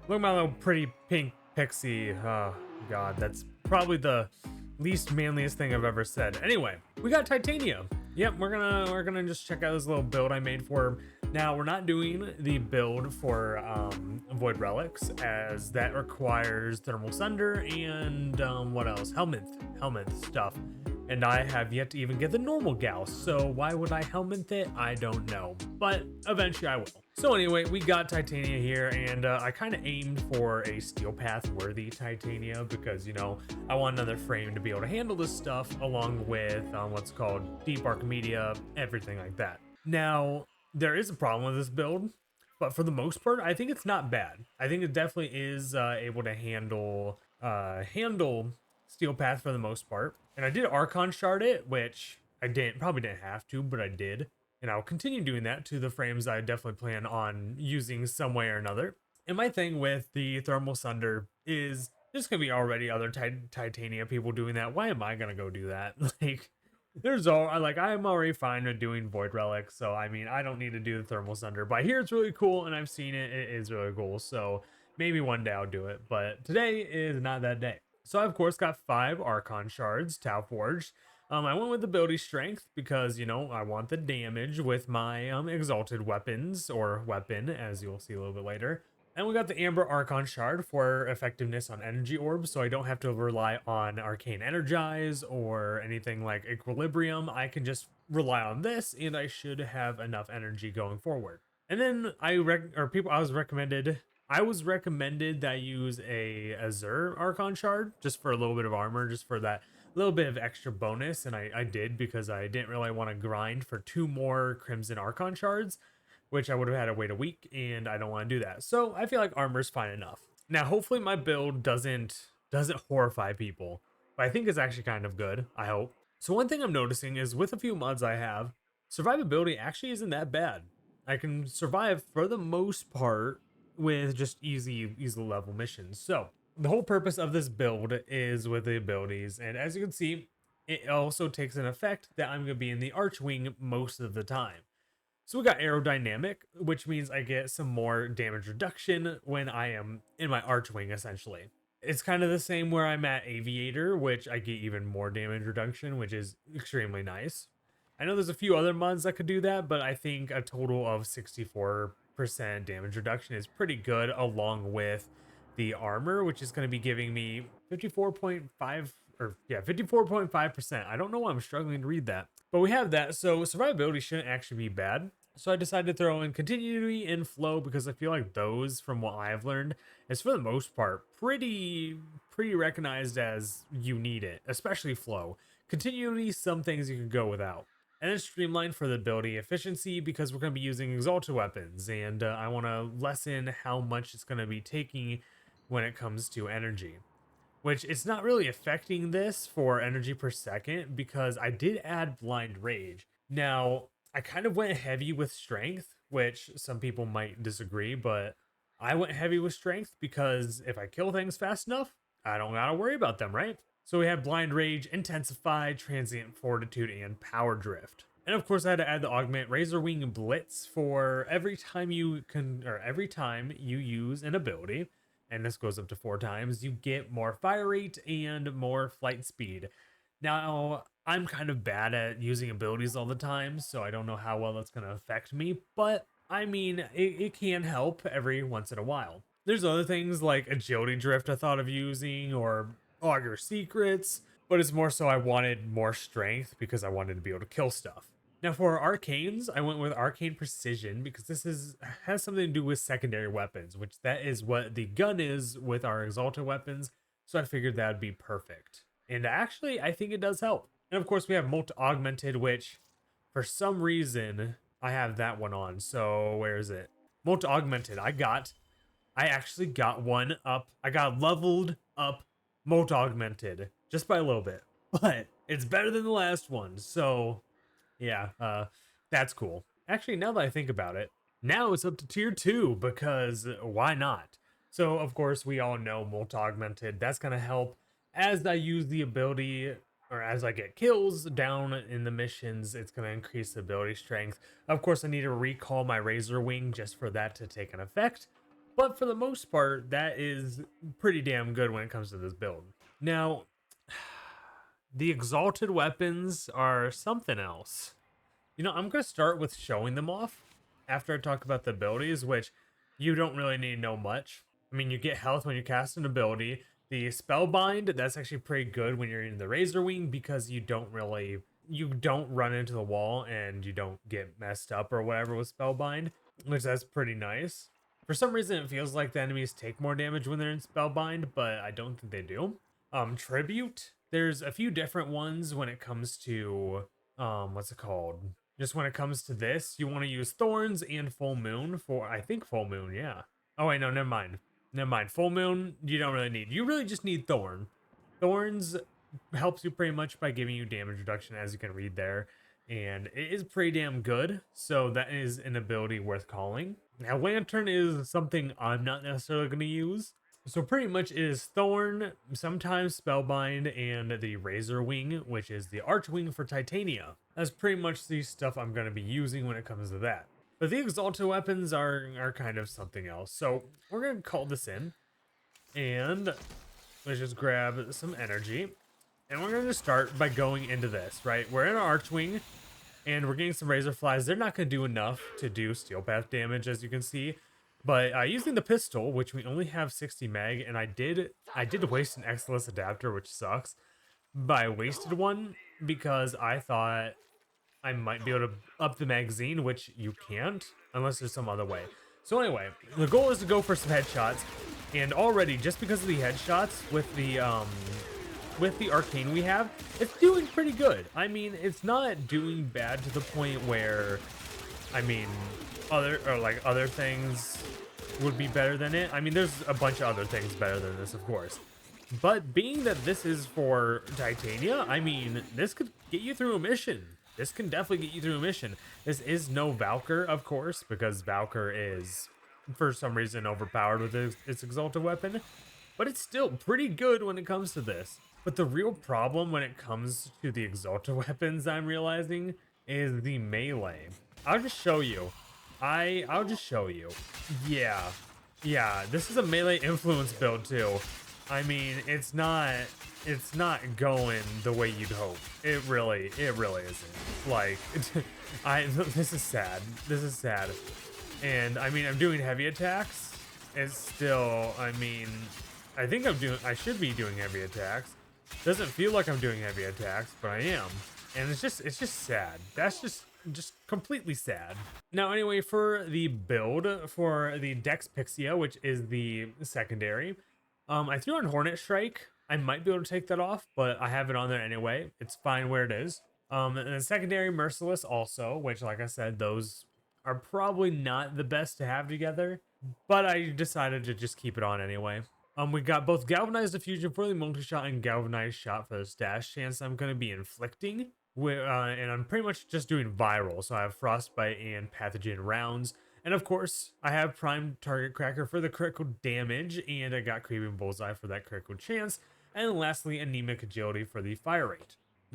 Look at my little pretty pink pixie. Oh, God, that's probably the least manliest thing I've ever said. Anyway, we got Titania. Yep, we're gonna just check out this little build I made for him. Now, we're not doing the build for Void Relics, as that requires Thermal Sunder and what else? Helminth stuff. And I have yet to even get the normal Gauss, so why would I Helminth it? I don't know, but eventually I will. So anyway, we got Titania here, and I kind of aimed for a Steel Path worthy Titania because, you know, I want another frame to be able to handle this stuff along with what's called Deep Archimedia, everything like that. Now, there is a problem with this build, but for the most part, I think it's not bad. I think it definitely is able to handle Steel Path for the most part. And I did Archon shard it, which I probably didn't have to, but I did. And I'll continue doing that to the frames I definitely plan on using some way or another. And my thing with the Thermal Sunder is there's going to be already other Titania people doing that. Why am I going to go do that? Like, I'm already fine with doing Void Relics. So, I mean, I don't need to do the Thermal Sunder. But I hear it's really cool and I've seen it. It is really cool. So, maybe one day I'll do it. But today is not that day. So I, of course, got 5 Archon shards, Tau Forged. I went with ability strength because, you know, I want the damage with my exalted weapons, or weapon, as you'll see a little bit later. And we got the Amber Archon shard for effectiveness on energy orbs, so I don't have to rely on Arcane Energize or anything like Equilibrium. I can just rely on this, and I should have enough energy going forward. And then I was recommended that I use a Azure Archon shard just for a little bit of armor, just for that little bit of extra bonus. And I did because I didn't really want to grind for 2 more Crimson Archon shards, which I would have had to wait a week, and I don't want to do that. So I feel like armor's fine enough. Now, hopefully my build doesn't horrify people, but I think it's actually kind of good, I hope. So one thing I'm noticing is with a few mods I have, survivability actually isn't that bad. I can survive for the most part with just easy level missions. So the whole purpose of this build is with the abilities, and as you can see, it also takes an effect that I'm going to be in the Archwing most of the time. So we got aerodynamic, which means I get some more damage reduction when I am in my Archwing, essentially. It's kind of the same where I'm at Aviator, which I get even more damage reduction, which is extremely nice. I know there's a few other mods that could do that, but I think a total of 64% damage reduction is pretty good, along with the armor, which is going to be giving me 54.5%. I don't know why I'm struggling to read that, but we have that. So survivability shouldn't actually be bad. So I decided to throw in continuity and flow because I feel like those, from what I've learned, is for the most part pretty recognized as you need it, especially flow. Continuity, some things you can go without. And then streamline for the ability efficiency because we're going to be using exalted weapons, and I want to lessen how much it's going to be taking when it comes to energy. Which it's not really affecting this for energy per second because I did add blind rage. Now, I kind of went heavy with strength, which some people might disagree, but I went heavy with strength because if I kill things fast enough, I don't gotta worry about them, right? So we have blind rage, intensify, transient fortitude, and power drift. And of course, I had to add the augment razor wing blitz for every time you use an ability, and this goes up to 4 times, you get more fire rate and more flight speed. Now, I'm kind of bad at using abilities all the time, so I don't know how well that's going to affect me, but I mean, it can help every once in a while. There's other things like agility drift I thought of using, or augur secrets, but it's more so I wanted more strength because I wanted to be able to kill stuff. Now for arcanes, I went with arcane precision because this has something to do with secondary weapons, which that is what the gun is with our exalted weapons. So I figured that would be perfect. And actually, I think it does help. And of course, we have multi augmented, which for some reason I have that one on. So where is it? Multi augmented. I actually got one up. I got leveled up multi augmented just by a little bit, but it's better than the last one. So yeah, that's cool. Actually, now that I think about it, now it's up to tier 2 because why not? So, of course, we all know multi-augmented. That's going to help as I use the ability, or as I get kills down in the missions. It's going to increase the ability strength. Of course, I need to recall my razor wing just for that to take an effect. But for the most part, that is pretty damn good when it comes to this build. Now, the exalted weapons are something else. You know, I'm going to start with showing them off after I talk about the abilities, which you don't really need to know much. I mean, you get health when you cast an ability. The Spellbind, that's actually pretty good when you're in the Razor Wing because you don't run into the wall and you don't get messed up or whatever with Spellbind, which that's pretty nice. For some reason, it feels like the enemies take more damage when they're in Spellbind, but I don't think they do. Tribute, there's a few different ones when it comes to, what's it called? Just when it comes to this, you want to use Thorns and Full Moon for, I think Full Moon, yeah. Oh wait, no, never mind. Never mind. Full Moon, you don't really need. You really just need Thorn. Thorns helps you pretty much by giving you damage reduction, as you can read there. And it is pretty damn good. So that is an ability worth calling. Now, Lantern is something I'm not necessarily going to use. So pretty much it is Thorn, sometimes Spellbind, and the Razor Wing, which is the Arch Wing for Titania. That's pretty much the stuff I'm going to be using when it comes to that. But the exalted weapons are kind of something else. So we're going to call this in. And let's just grab some energy. And we're going to start by going into this, right? We're in our Archwing, and we're getting some Razor Flies. They're not going to do enough to do Steel Path damage, as you can see. But using the pistol, which we only have 60 mag, and I did waste an Excellence adapter, which sucks. But I wasted one because I thought I might be able to up the magazine, which you can't unless there's some other way. So anyway, the goal is to go for some headshots, and already just because of the headshots with the Arcane we have, it's doing pretty good. I mean, it's not doing bad to the point where, I mean, other things would be better than it. I mean, there's a bunch of other things better than this, of course. But being that this is for Titania, I mean, this could get you through a mission. This can definitely get you through a mission. This is no Valkyr, of course, because Valkyr is, for some reason, overpowered with its exalted weapon. But it's still pretty good when it comes to this. But the real problem when it comes to the exalted weapons, I'm realizing, is the melee. I'll just show you. I'll just show you. Yeah, this is a melee influence build too. I mean, it's not going the way you'd hope. It really isn't. Like, this is sad. This is sad. And I mean, I'm doing heavy attacks. It's still, I mean, I should be doing heavy attacks. Doesn't feel like I'm doing heavy attacks, but I am. And it's just sad. That's just completely sad. Now, anyway, for the build for the Dex Pixia, which is the secondary, I threw on Hornet Strike. I might be able to take that off, but I have it on there anyway. It's fine where it is. And then secondary Merciless also, which, like I said, those are probably not the best to have together, but I decided to just keep it on anyway. We got both Galvanized Diffusion for the multi-shot and Galvanized Shot for the stash chance I'm going to be inflicting. And I'm pretty much just doing viral, so I have Frostbite and Pathogen rounds. And of course, I have Prime Target Cracker for the critical damage, and I got Creeping Bullseye for that critical chance. And lastly, Anemic Agility for the fire rate.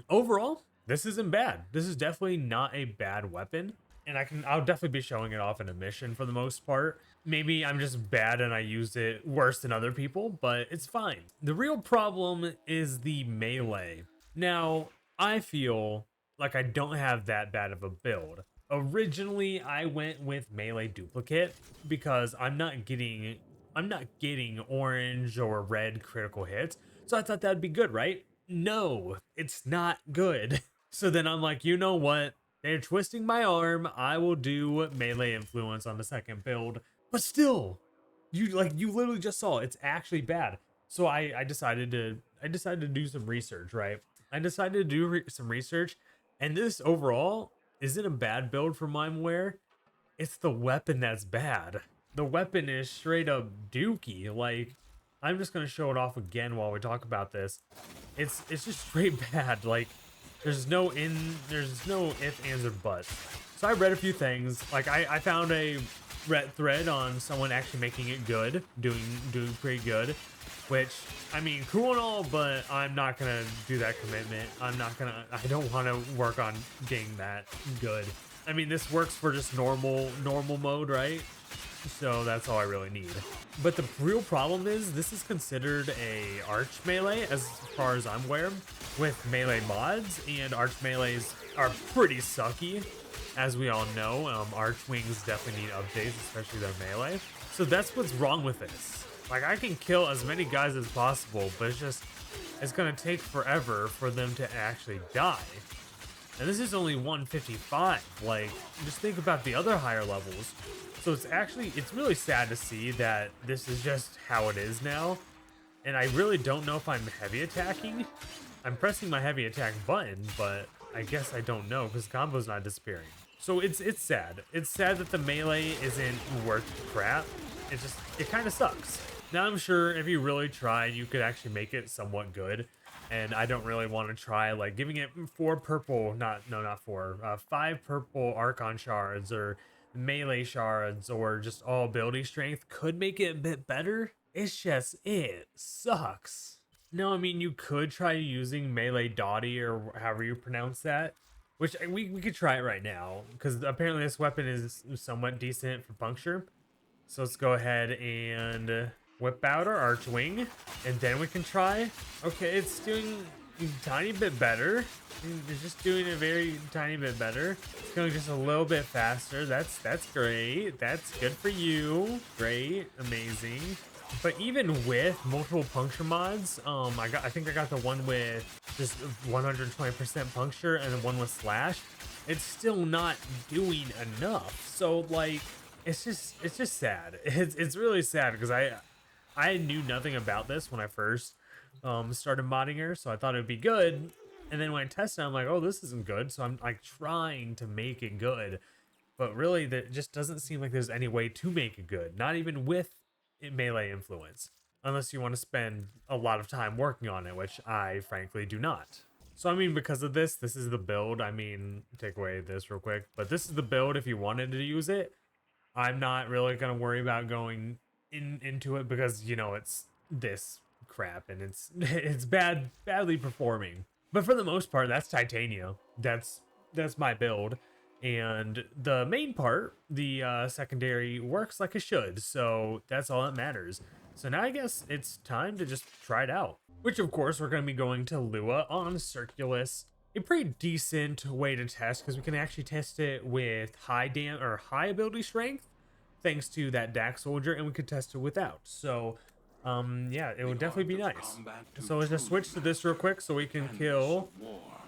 Overall, this isn't bad. This is definitely not a bad weapon. And I'll definitely be showing it off in a mission for the most part. Maybe I'm just bad and I used it worse than other people, but it's fine. The real problem is the melee. Now, I feel like I don't have that bad of a build. Originally, I went with melee duplicate because I'm not getting orange or red critical hits. So I thought that'd be good, right? No, it's not good. So then I'm like, you know what? They're twisting my arm. I will do melee influence on the second build. But still, you literally just saw it's actually bad. So I decided to do some research, right? I decided to do some research, and this overall isn't a bad build for Mimeware. It's the weapon that's bad. The weapon is straight up dookie. Like, I'm just gonna show it off again while we talk about this. It's just straight bad. Like, there's no ifs, ands, or buts. So I read a few things. Like, I found a Reddit thread on someone actually making it good, doing pretty good. Which, I mean, cool and all, but I'm not gonna do that commitment. I don't want to work on getting that good. I mean, this works for just normal mode, right? So that's all I really need. But the real problem is this is considered a arch melee as far as I'm aware with melee mods, and arch melees are pretty sucky. As we all know, arch wings definitely need updates, especially their melee. So that's what's wrong with this. Like, I can kill as many guys as possible, but it's gonna take forever for them to actually die. And this is only 155. Like, just think about the other higher levels. So it's really sad to see that this is just how it is now. And I really don't know if I'm heavy attacking. I'm pressing my heavy attack button, but I guess I don't know because combo's not disappearing. So it's sad. It's sad that the melee isn't worth crap. It kind of sucks. Now I'm sure if you really try, you could actually make it somewhat good. And I don't really want to try like giving it 5 purple archon shards or melee shards or just all ability strength could make it a bit better. It sucks. No, I mean, you could try using melee dotty or however you pronounce that, which we could try it right now because apparently this weapon is somewhat decent for puncture. So let's go ahead and whip out our archwing, and then we can try. Okay, it's doing a tiny bit better. It's just doing a very tiny bit better. It's going just a little bit faster. That's great. That's good for you. Great, amazing. But even with multiple puncture mods, I think I got the one with just 120% puncture and the one with slash. It's still not doing enough. So like, it's just sad. It's really sad because I knew nothing about this when I first started modding her, so I thought it would be good. And then when I tested it, I'm like, oh, this isn't good. So I'm like trying to make it good. But really, that just doesn't seem like there's any way to make it good. Not even with melee influence. Unless you want to spend a lot of time working on it, which I frankly do not. So I mean, because of this is the build. I mean, take away this real quick. But this is the build if you wanted to use it. I'm not really going to worry about going into it because, you know, it's this crap and it's badly performing. But for the most part, that's Titania. That's my build. And the main part, the secondary, works like it should. So that's all that matters. So now I guess it's time to just try it out. Which of course we're going to be going to Lua on Circulus. A pretty decent way to test because we can actually test it with high ability strength, thanks to that Dax soldier, and we could test it without. So yeah, it would definitely be nice. So let's just switch to this real quick so we can kill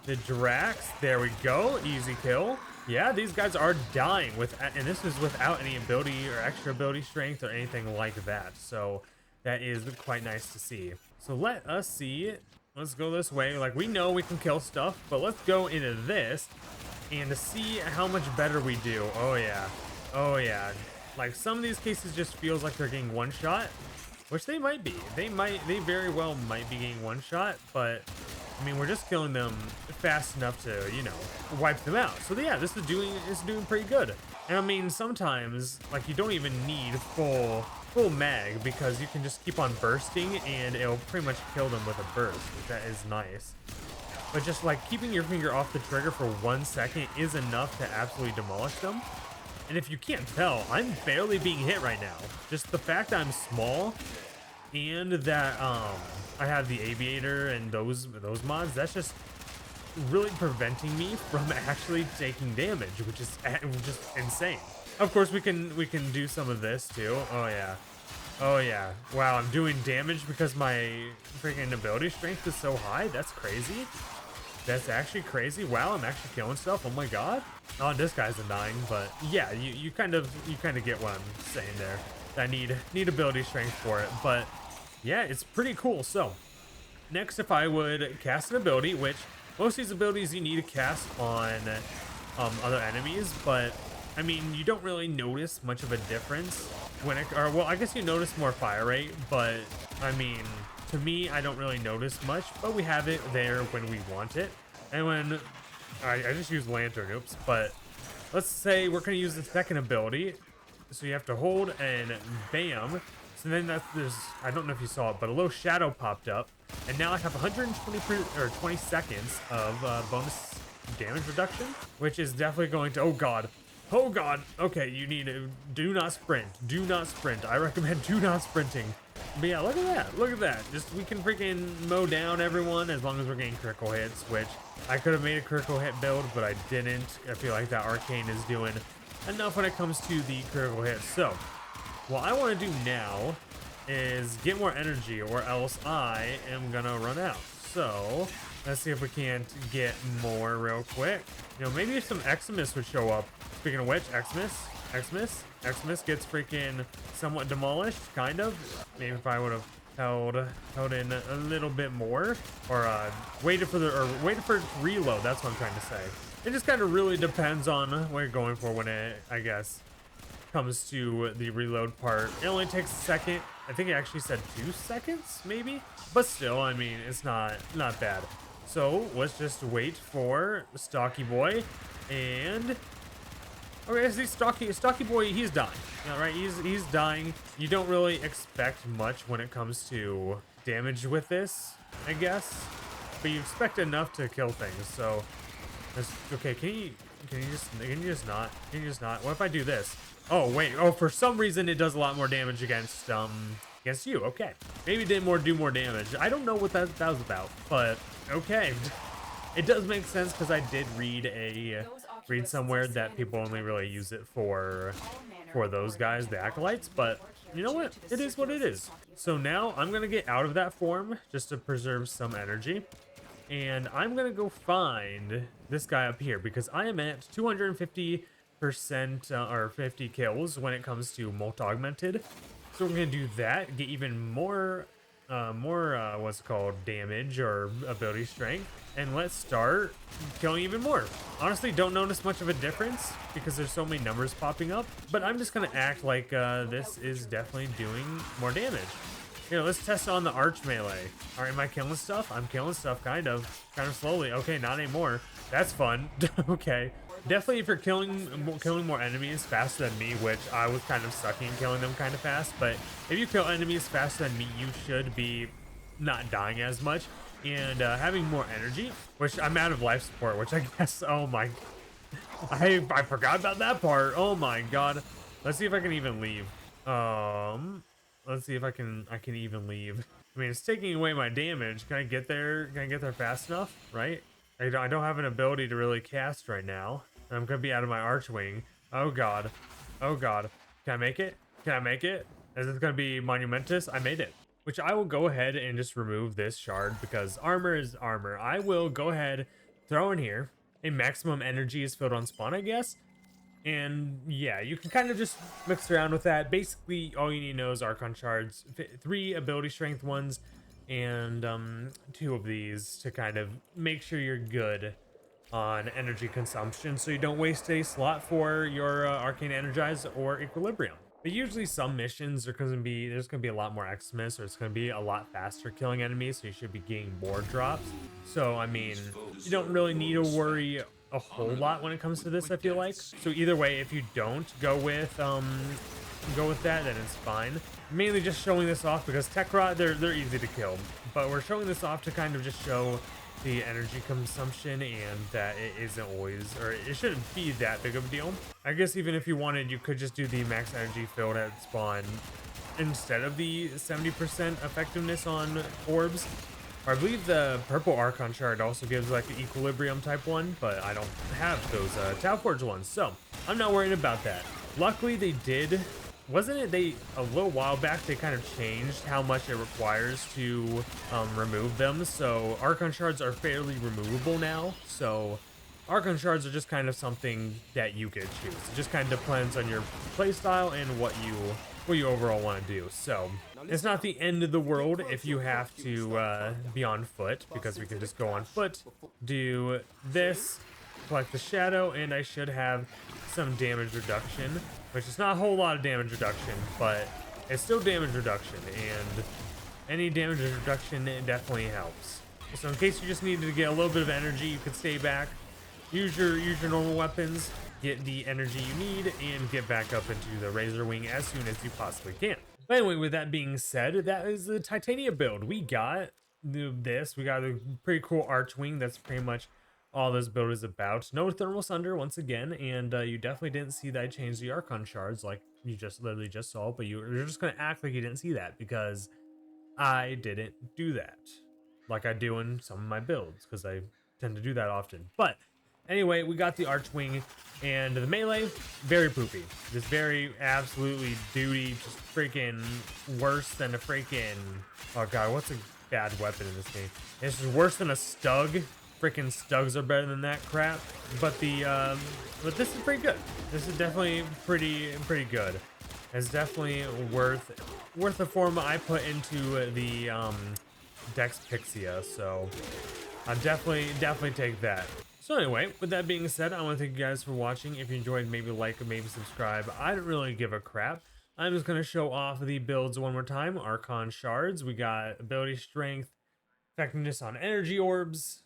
the Drax. There we go, easy kill. Yeah, these guys are dying and this is without any ability or extra ability strength or anything like that. So that is quite nice to see. So let us see. Let's go this way. Like, we know we can kill stuff, but let's go into this and to see how much better we do. Oh yeah. Oh yeah. Like, some of these cases just feels like they're getting one shot, which they might be. They very well might be getting one shot, but I mean, we're just killing them fast enough to, you know, wipe them out. So yeah, this is doing pretty good. And I mean, sometimes like you don't even need full mag because you can just keep on bursting and it'll pretty much kill them with a burst. That is nice. But just like keeping your finger off the trigger for 1 second is enough to absolutely demolish them. And if you can't tell, I'm barely being hit right now. Just the fact that I'm small and that I have the aviator and those mods, that's just really preventing me from actually taking damage, which is just insane. Of course, we can do some of this too. Oh yeah. Oh yeah. Wow, I'm doing damage because my freaking ability strength is so high. That's crazy. That's actually crazy. Wow, I'm actually killing stuff. Oh my god. Oh, this guy's dying, but yeah, you kind of get what I'm saying there. I need ability strength for it, but yeah, it's pretty cool. So next, if I would cast an ability, which most of these abilities you need to cast on other enemies, but I mean, you don't really notice much of a difference when well, I guess you notice more fire rate, but I mean, to me, I don't really notice much, but we have it there when we want it. And when I just use lantern, oops, but let's say we're gonna use the second ability, so you have to hold and bam. So then there's, I don't know if you saw it, but a little shadow popped up, and now I have 20 seconds of bonus damage reduction, which is definitely going to, oh god, Oh god. Okay, you need to do not sprint. Do not sprint. I recommend do not sprinting. But yeah, look at that. Look at that. Just we can freaking mow down everyone as long as we're getting critical hits, which I could have made a critical hit build, but I didn't. I feel like that Arcane is doing enough when it comes to the critical hits. So what I want to do now is get more energy, or else I am gonna run out. So let's see if we can't get more real quick. You know, maybe some Eximus would show up. Speaking of which, Eximus gets freaking somewhat demolished, kind of. Maybe if I would have held in a little bit more, or waited for it to reload. That's what I'm trying to say. It just kind of really depends on what you're going for when it, I guess, comes to the reload part. It only takes a second. I think it actually said 2 seconds, maybe. But still, I mean, it's not bad. So let's just wait for Stocky Boy, and okay, see Stocky Boy, he's dying. All right, he's dying. You don't really expect much when it comes to damage with this, I guess, but you expect enough to kill things. So that's okay. Can you just not? What if I do this? Oh wait. Oh, for some reason it does a lot more damage against you. Okay, maybe it didn't do more damage. I don't know what that was about, but okay. It does make sense because I did read somewhere that people only really use it for those guys, the acolytes, but you know what? It is what it is. So now I'm gonna get out of that form just to preserve some energy, and I'm gonna go find this guy up here because I am at 250% or 50 kills when it comes to Molt Augmented. So we're gonna do that, get even more what's it called, damage or ability strength, and let's start killing even more. Honestly, don't notice much of a difference because there's so many numbers popping up, but I'm just gonna act like this is definitely doing more damage. You know, let's test on the arch melee. All right, am I killing stuff? I'm killing stuff kind of slowly. Okay, not anymore. That's fun. Okay, definitely if you're killing more enemies faster than me, which I was kind of sucking killing them kind of fast, but if you kill enemies faster than me, you should be not dying as much and having more energy, which I'm out of life support, which I guess, oh my, I forgot about that part. Oh my god. Let's see if I can even leave. Let's see if I can even leave. I mean, it's taking away my damage. Can I get there? Can I get there fast enough? Right? I don't have an ability to really cast right now. I'm gonna be out of my archwing. Oh god. Oh god. Can I make it? Can I make it? Is this gonna be monumentous? I made it. Which I will go ahead and just remove this shard because armor is armor. I will go ahead, throw in here. A maximum energy is filled on spawn, I guess. And yeah, you can kind of just mix around with that. Basically, all you need to know is Archon shards, 3 ability strength ones, and 2 of these to kind of make sure you're good on energy consumption, so you don't waste a slot for your Arcane Energize or Equilibrium. But usually some missions there's gonna be a lot more Eximus, or it's gonna be a lot faster killing enemies, so you should be getting more drops. So I mean, you don't really need to worry a whole lot when it comes to this, I feel like. So either way, if you don't go with that, then it's fine. Mainly just showing this off because Tech Rod, they're easy to kill, but we're showing this off to kind of just show the energy consumption and that it isn't always, or it shouldn't be that big of a deal. I guess even if you wanted, you could just do the max energy filled at spawn instead of the 70% effectiveness on orbs. Or I believe the purple Archon shard also gives like the equilibrium type one, but I don't have those Tau Forge ones, so I'm not worried about that. Luckily they did, wasn't it a little while back they kind of changed how much it requires to remove them, so Archon shards are fairly removable now. So Archon shards are just kind of something that you could choose. It just kind of depends on your playstyle and what you overall want to do. So it's not the end of the world if you have to be on foot, because we can just go on foot, do this, collect the shadow, and I should have some damage reduction, which is not a whole lot of damage reduction, but it's still damage reduction, and any damage reduction definitely helps. So in case you just needed to get a little bit of energy, you could stay back, use your normal weapons, get the energy you need, and get back up into the Razor Wing as soon as you possibly can. But anyway, with that being said, that is the Titania build. We got this. We got a pretty cool Archwing that's pretty much all this build is about. No thermal sunder once again, and you definitely didn't see that I changed the archon shards like you just literally just saw, but you're just gonna act like you didn't see that because I didn't do that like I do in some of my builds because I tend to do that often. But anyway, we got the archwing and the melee, very poopy. Just very absolutely duty, just freaking worse than a freaking, oh god, what's a bad weapon in this game? It's just worse than a stug. Freaking stugs are better than that crap. But but this is pretty good. This is definitely pretty good. It's definitely worth the form I put into the Dex Pixia, so I'll definitely take that. So anyway, with that being said, I want to thank you guys for watching. If you enjoyed, maybe like or maybe subscribe. I don't really give a crap. I'm just going to show off the builds one more time. Archon shards, we got ability strength, effectiveness on energy orbs,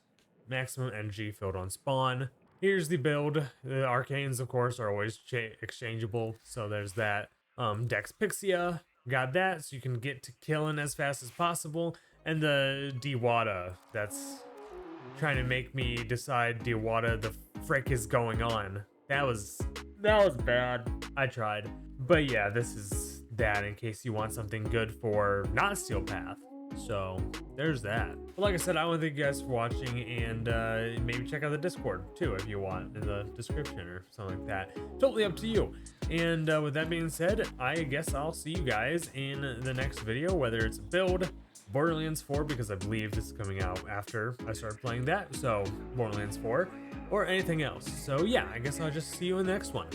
maximum energy filled on spawn. Here's the build. The arcanes, of course, are always exchangeable, so there's that. Dex Pixia, got that, so you can get to killing as fast as possible. And the Diwata, that's trying to make me decide Diwata the frick is going on. That was bad. I tried. But yeah, this is that in case you want something good for not Steel Path. So there's that. But like I said, I want to thank you guys for watching, and maybe check out the Discord too if you want in the description or something like that. Totally up to you. And with that being said, I guess I'll see you guys in the next video, whether it's a build, Borderlands 4, because I believe this is coming out after I started playing that, so Borderlands 4, or anything else. So yeah, I guess I'll just see you in the next one.